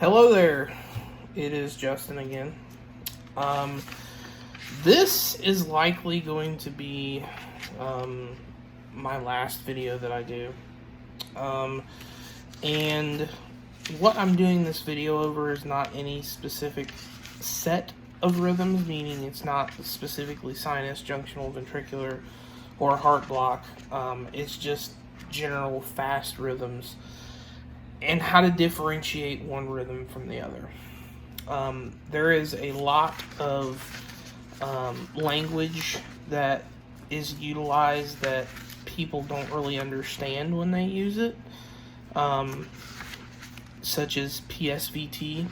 Hello there, it is Justin again. This is likely going to be my last video that I do. And what I'm doing this video over is not any specific set of rhythms, meaning it's not specifically sinus, junctional, ventricular, or heart block. It's just general fast rhythms and how to differentiate one rhythm from the other. There is a lot of language that is utilized that people don't really understand when they use it, such as PSVT.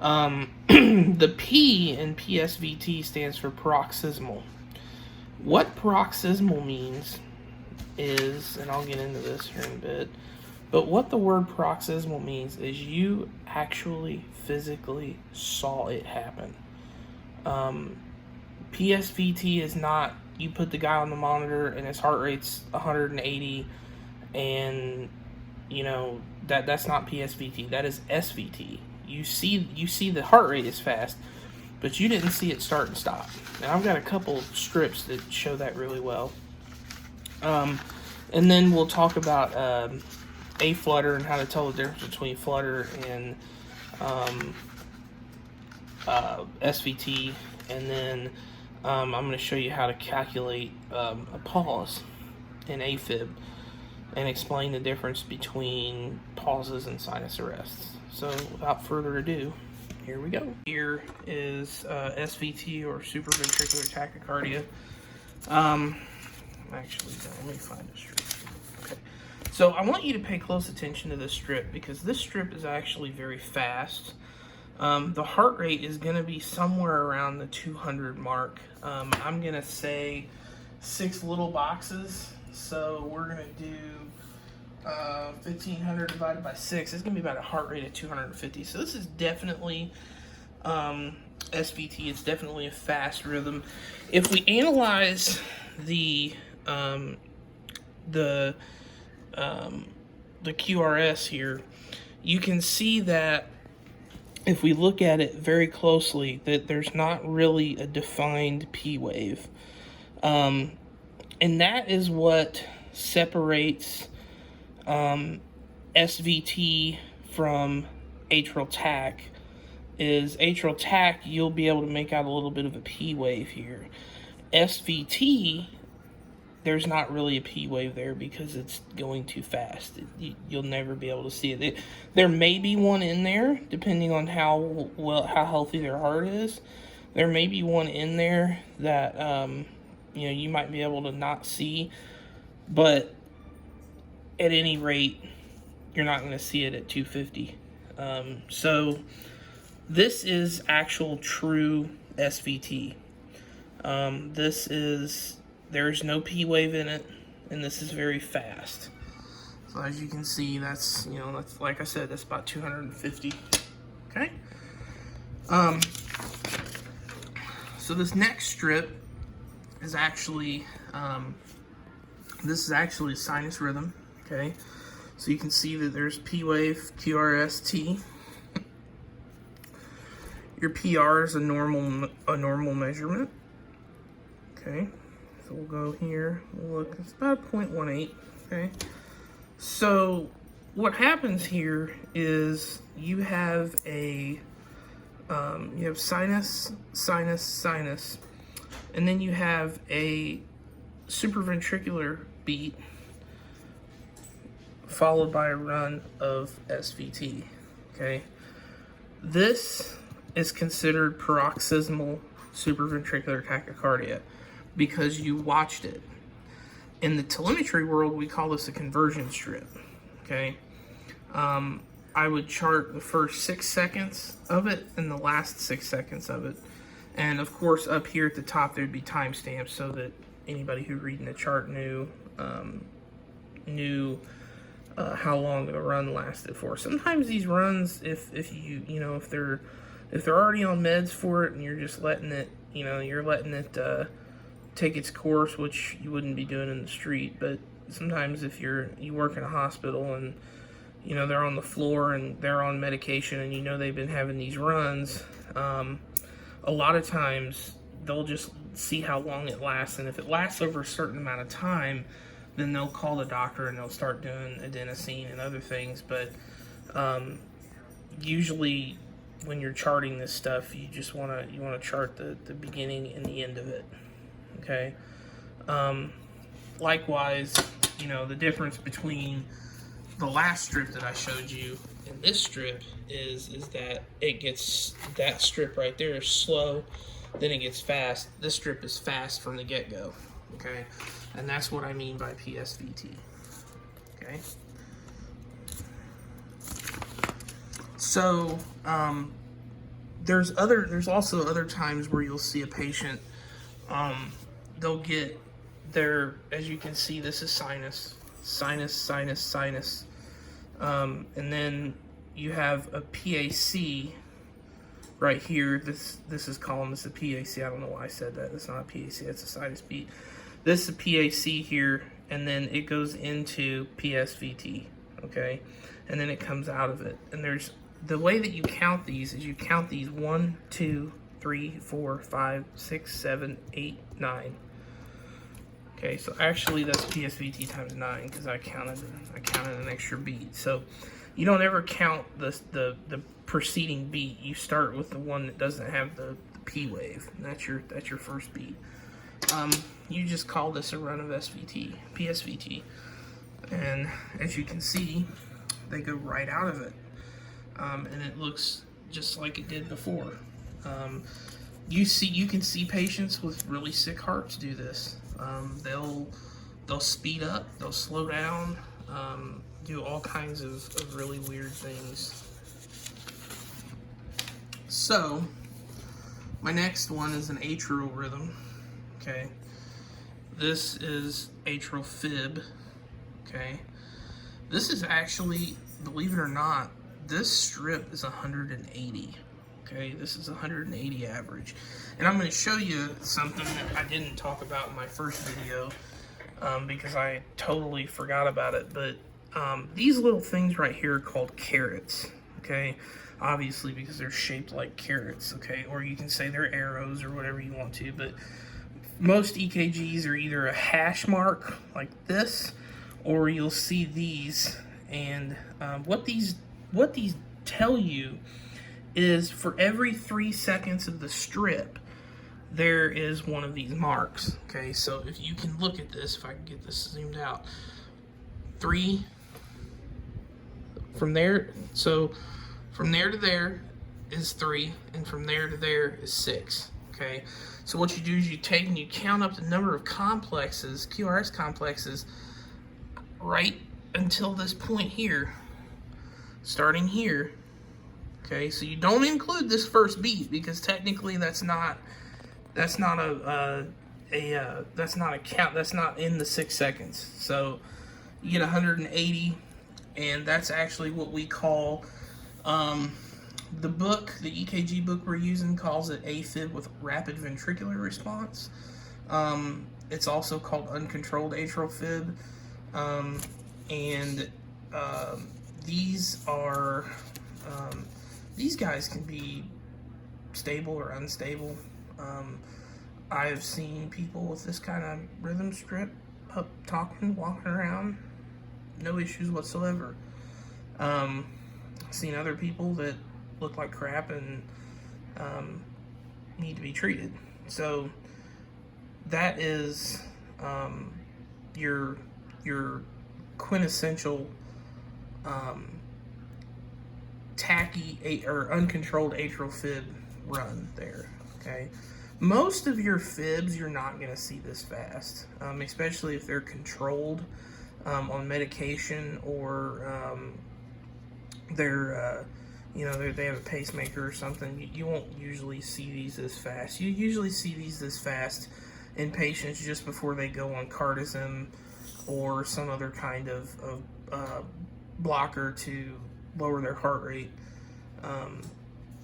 The P in PSVT stands for paroxysmal. What paroxysmal means is, and I'll get into this here in a bit, but what the word paroxysmal means is you actually physically saw it happen. PSVT is not, you put the guy on the monitor and his heart rate's 180 and, you know, that's not PSVT, that is SVT. You see the heart rate is fast, but you didn't see it start and stop. And I've got a couple strips that show that really well. And then we'll talk about aflutter and how to tell the difference between flutter and SVT. And then I'm going to show you how to calculate a pause in AFib and explain the difference between pauses and sinus arrests. So without further ado, here we go. Here is SVT, or supraventricular tachycardia. Actually, let me find a strip. Okay. So I want you to pay close attention to this strip because this strip is actually very fast. The heart rate is going to be somewhere around the 200 mark. I'm going to say 6 little boxes. So we're going to do 1,500 divided by 6. It's going to be about a heart rate of 250. So this is definitely SVT. It's definitely a fast rhythm. If we analyze the QRS here, you can see that if we look at it very closely, that there's not really a defined P wave. And that is what separates SVT from atrial tach. Is atrial tach, you'll be able to make out a little bit of a P wave here. SVT, there's not really a P wave there because it's going too fast. You'll never be able to see it. There may be one in there, depending on how healthy their heart is. There may be one in there that you might be able to not see, but at any rate, you're not going to see it at 250. So this is actual true SVT. There's no P wave in it, and this is very fast. So as you can see, that's like I said, that's about 250. Okay. So this next strip is actually this is actually sinus rhythm. Okay. So you can see that there's P wave, QRS, T. Your PR is a normal measurement. Okay. So we'll go here, we'll look, it's about 0.18, okay? So what happens here is you have sinus, sinus, sinus, and then you have a supraventricular beat followed by a run of SVT, okay? This is considered paroxysmal supraventricular tachycardia, because you watched it. In the telemetry world, we call this a conversion strip, okay? I would chart the first 6 seconds of it and the last 6 seconds of it. And of course, up here at the top, there'd be timestamps so that anybody who reading the chart knew how long the run lasted for. Sometimes these runs, if they're already on meds for it and you're just letting it, take its course, which you wouldn't be doing in the street, but sometimes if you work in a hospital and you know, they're on the floor and they're on medication and you know they've been having these runs, a lot of times they'll just see how long it lasts, and if it lasts over a certain amount of time, then they'll call the doctor and they'll start doing adenosine and other things. But usually when you're charting this stuff, you just want to chart the beginning and the end of it. Okay. Likewise, you know, the difference between the last strip that I showed you and this strip is that it gets, that strip right there is slow, then it gets fast. This strip is fast from the get-go. Okay, and that's what I mean by PSVT. Okay. So there's also other times where you'll see a patient, they'll get their, as you can see, this is sinus, and then you have a PAC right here. This is column, this is a PAC. I don't know why I said that. It's not a PAC, it's a sinus beat. This is a PAC here, and then it goes into PSVT, okay? And then it comes out of it. And there's, the way that you count these is you count these 1, 2, 3, 4, 5, 6, 7, 8, 9. Okay, so actually that's PSVT times 9 because I counted an extra beat. So you don't ever count the preceding beat. You start with the one that doesn't have the P wave. And that's your first beat. You just call this a run of SVT, PSVT, and as you can see, they go right out of it, and it looks just like it did before. You can see patients with really sick hearts do this. They'll speed up, they'll slow down, do all kinds of really weird things. So my next one is an atrial rhythm. Okay, this is atrial fib. Okay, this is actually, believe it or not, this strip is 180. Okay, this is 180 average. And I'm going to show you something that I didn't talk about in my first video because I totally forgot about it. But these little things right here are called carrots. Okay, obviously because they're shaped like carrots. Okay, or you can say they're arrows or whatever you want to. But most EKGs are either a hash mark like this, or you'll see these. And what these tell you is for every 3 seconds of the strip, there is one of these marks. Okay, so if you can look at this, if I can get this zoomed out, 3 from there, so from there to there is 3, and from there to there is 6. Okay, so what you do is you take and you count up the number of complexes, QRS complexes, right until this point here, starting here. Okay, so you don't include this first beat because technically that's not a count. That's not in the 6 seconds. So you get 180, and that's actually what we call the book, the EKG book we're using calls it AFib with rapid ventricular response. It's also called uncontrolled atrial fib, and these are. These guys can be stable or unstable. I've seen people with this kind of rhythm strip up talking, walking around, no issues whatsoever. I've seen other people that look like crap and need to be treated. So that is your quintessential tachy or uncontrolled atrial fib run there. Okay, most of your fibs you're not going to see this fast, especially if they're controlled on medication, or they have a pacemaker or something. You won't usually see these this fast. You usually see these this fast in patients just before they go on cardizem or some other kind of blocker to lower their heart rate.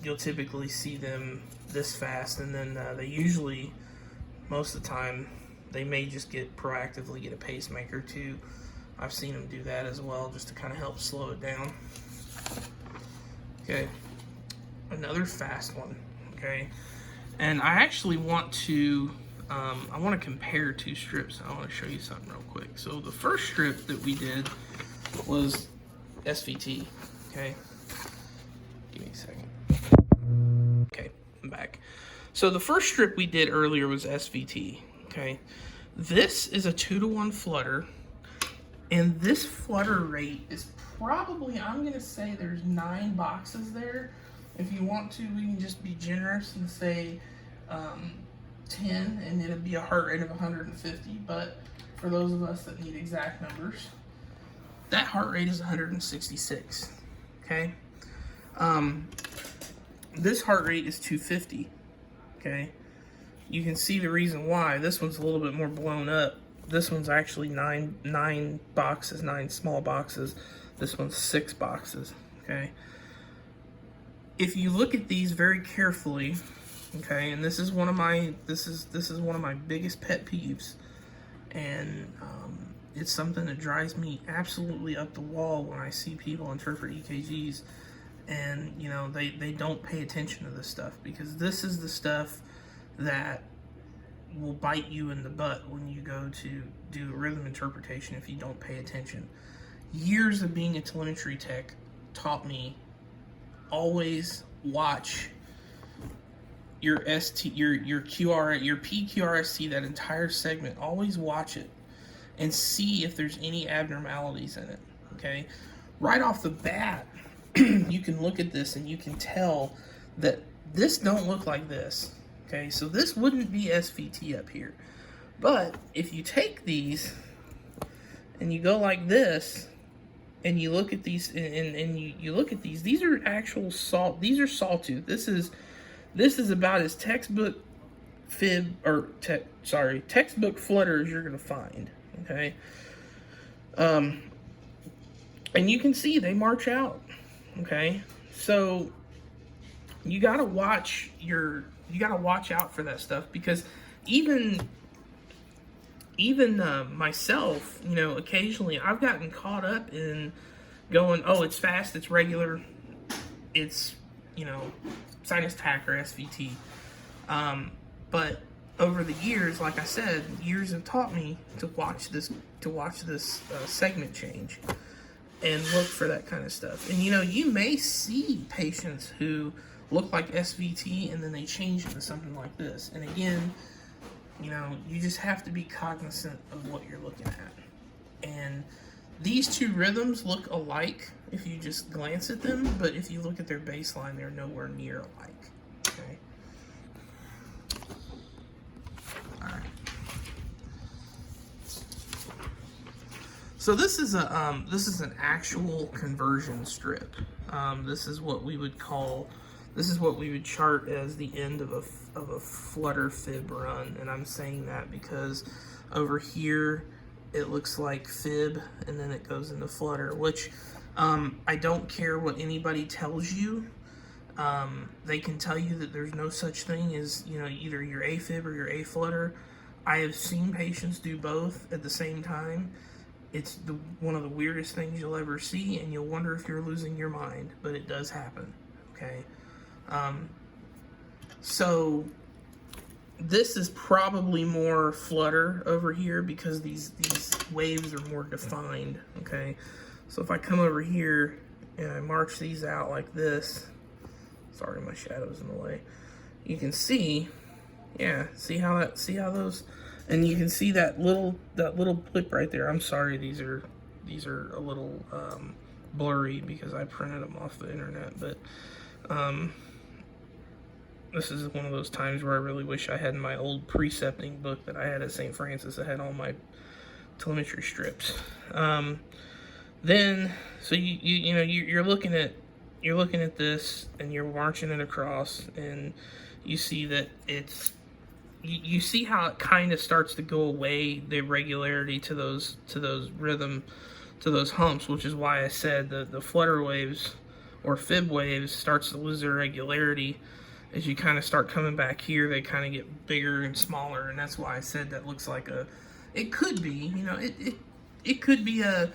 You'll typically see them this fast, and then they usually, most of the time, they may just proactively get a pacemaker to I've seen them do that as well, just to kind of help slow it down. Okay, another fast one. Okay, and I actually want to compare two strips. I want to show you something real quick. So the first strip that we did was SVT. Okay, give me a second. Okay, I'm back. So the first strip we did earlier was SVT. Okay, this is a 2-to-1 flutter, and this flutter rate is probably, I'm gonna say there's 9 boxes there. If you want to, we can just be generous and say 10, and it'll be a heart rate of 150. But for those of us that need exact numbers, that heart rate is 166. Okay, this heart rate is 250. Okay, you can see the reason why. This one's a little bit more blown up. This one's actually nine boxes, 9 small boxes. This one's 6 boxes. Okay, if you look at these very carefully, okay, and this is one of my one of my biggest pet peeves, and it's something that drives me absolutely up the wall when I see people interpret EKGs, and you know they don't pay attention to this stuff, because this is the stuff that will bite you in the butt when you go to do a rhythm interpretation if you don't pay attention. Years of being a telemetry tech taught me always watch your your PQRST, that entire segment. Always watch it and see if there's any abnormalities in it. Okay, right off the bat, you can look at this and you can tell that this don't look like this. Okay, so this wouldn't be SVT up here. But if you take these and you go like this, and you look at these, and you look at these are actual salt. These are sawtooth. This is about as textbook fib, or textbook flutter as you're gonna find. Okay, and you can see they march out. Okay, so you gotta watch out for that stuff, because even myself, you know, occasionally I've gotten caught up in going, oh, it's fast, it's regular, it's, you know, sinus tach or SVT. But over the years, like I said, years have taught me to watch this segment change and look for that kind of stuff. And you know, you may see patients who look like SVT and then they change into something like this. And again, you know, you just have to be cognizant of what you're looking at. And these two rhythms look alike if you just glance at them, but if you look at their baseline, they're nowhere near alike. Okay. All right. So this is an actual conversion strip. This is what we would chart as the end of a flutter fib run, and I'm saying that because over here it looks like fib and then it goes into flutter, which I don't care what anybody tells you. They can tell you that there's no such thing as, you know, either your AFib or your aflutter. I have seen patients do both at the same time. It's one of the weirdest things you'll ever see, and you'll wonder if you're losing your mind, but it does happen. Okay. So this is probably more flutter over here because these waves are more defined. Okay, so if I come over here and I march these out like this, sorry, my shadow's in the way, you can see, yeah, see how those, and you can see that little blip right there. I'm sorry, these are a little blurry because I printed them off the internet, but this is one of those times where I really wish I had my old precepting book that I had at St. Francis that had all my telemetry strips. Then, so you're looking at this and you're marching it across, and you see that you see how it kind of starts to go away, the irregularity to those rhythm, to those humps, which is why I said the flutter waves or fib waves starts to lose their regularity. As you kind of start coming back here, they kind of get bigger and smaller, and that's why I said that looks like it could be, you know, It could be a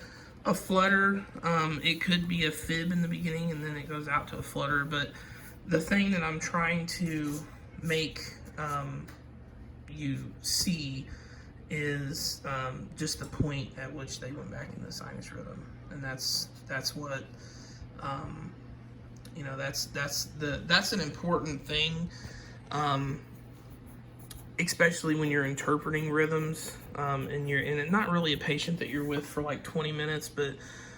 flutter. It could be a fib in the beginning, and then it goes out to a flutter. But the thing that I'm trying to make you see is just the point at which they went back into sinus rhythm, and that's what you know, that's an important thing, especially when you're interpreting rhythms, and not really a patient that you're with for like 20 minutes, but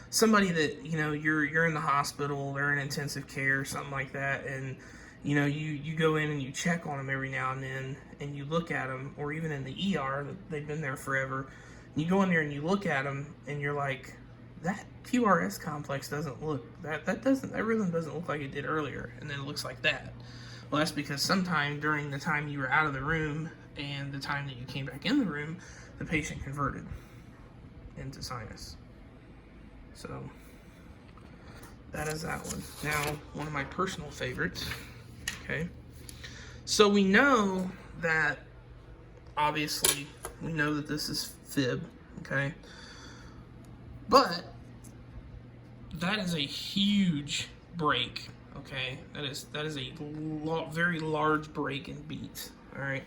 somebody that, you know, you're in the hospital, they're in intensive care or something like that, and you know, you go in and you check on them every now and then, and you look at them, or even in the ER, they've been there forever. You go in there and you look at them, and you're like, that QRS complex doesn't look, that rhythm doesn't look like it did earlier, and then it looks like that. Well, that's because sometime during the time you were out of the room and the time that you came back in the room, the patient converted into sinus. So that is that one. Now, one of my personal favorites. Okay, so we know that, obviously, we know that this is fib, okay? But that is a huge break, okay? That is a very large break in beats, all right?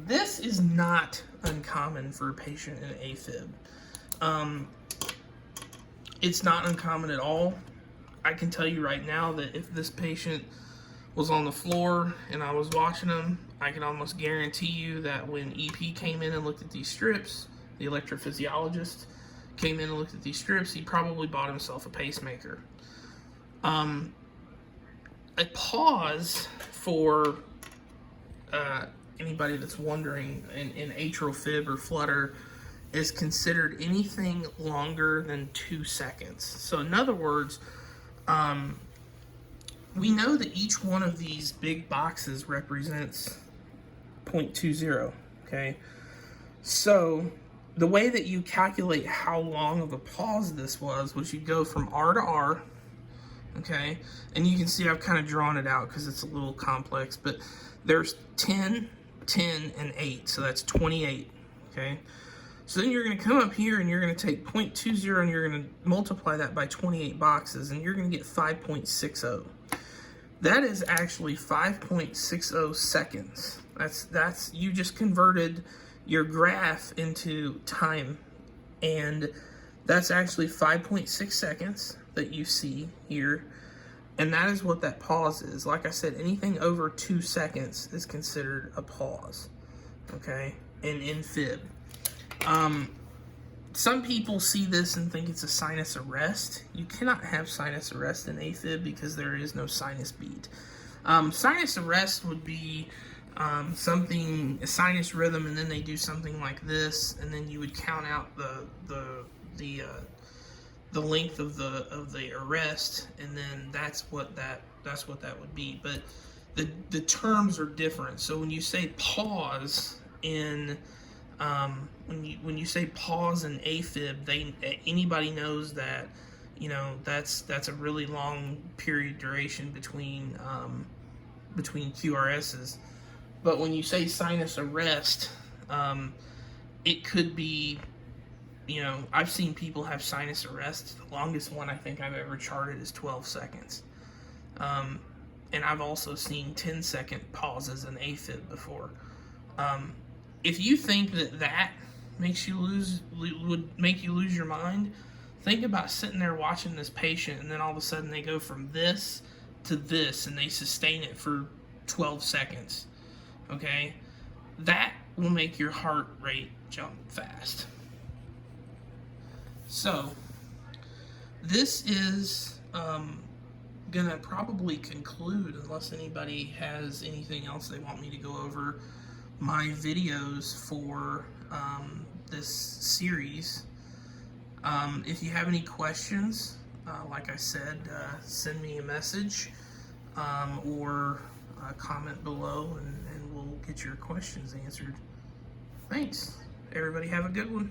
This is not uncommon for a patient in AFib. It's not uncommon at all. I can tell you right now that if this patient was on the floor and I was watching them, I can almost guarantee you that when EP came in and looked at these strips, the electrophysiologist came in and looked at these strips, he probably bought himself a pacemaker. A pause, for anybody that's wondering, in atrial fib or flutter, is considered anything longer than 2 seconds. So in other words, we know that each one of these big boxes represents 0.20, okay? So the way that you calculate how long of a pause this was you go from R to R, okay? And you can see I've kind of drawn it out because it's a little complex, but there's 10, 10, and 8, so that's 28, okay? So then you're going to come up here and you're going to take 0.20 and you're going to multiply that by 28 boxes, and you're going to get 5.60. That is actually 5.60 seconds. That's you just converted your graph into time, and that's actually 5.6 seconds that you see here, and that is what that pause is. Like I said, anything over 2 seconds is considered a pause, okay, in fib. Some people see this and think it's a sinus arrest. You cannot have sinus arrest in AFib because there is no sinus beat. Sinus arrest would be a sinus rhythm, and then they do something like this, and then you would count out the length of the arrest, and then that's what that would be. But the terms are different. So when you say pause in when you say pause in AFib, anybody knows that, you know, that's a really long period duration between QRSs. But when you say sinus arrest, it could be, you know, I've seen people have sinus arrest. The longest one I think I've ever charted is 12 seconds. And I've also seen 10-second pauses in AFib before. If you think that would make you lose your mind, think about sitting there watching this patient, and then all of a sudden they go from this to this, and they sustain it for 12 seconds. Okay? That will make your heart rate jump fast. So, this is gonna probably conclude, unless anybody has anything else they want me to go over, my videos for this series. If you have any questions, like I said, send me a message or comment below, and we'll get your questions answered. Thanks. Everybody have a good one.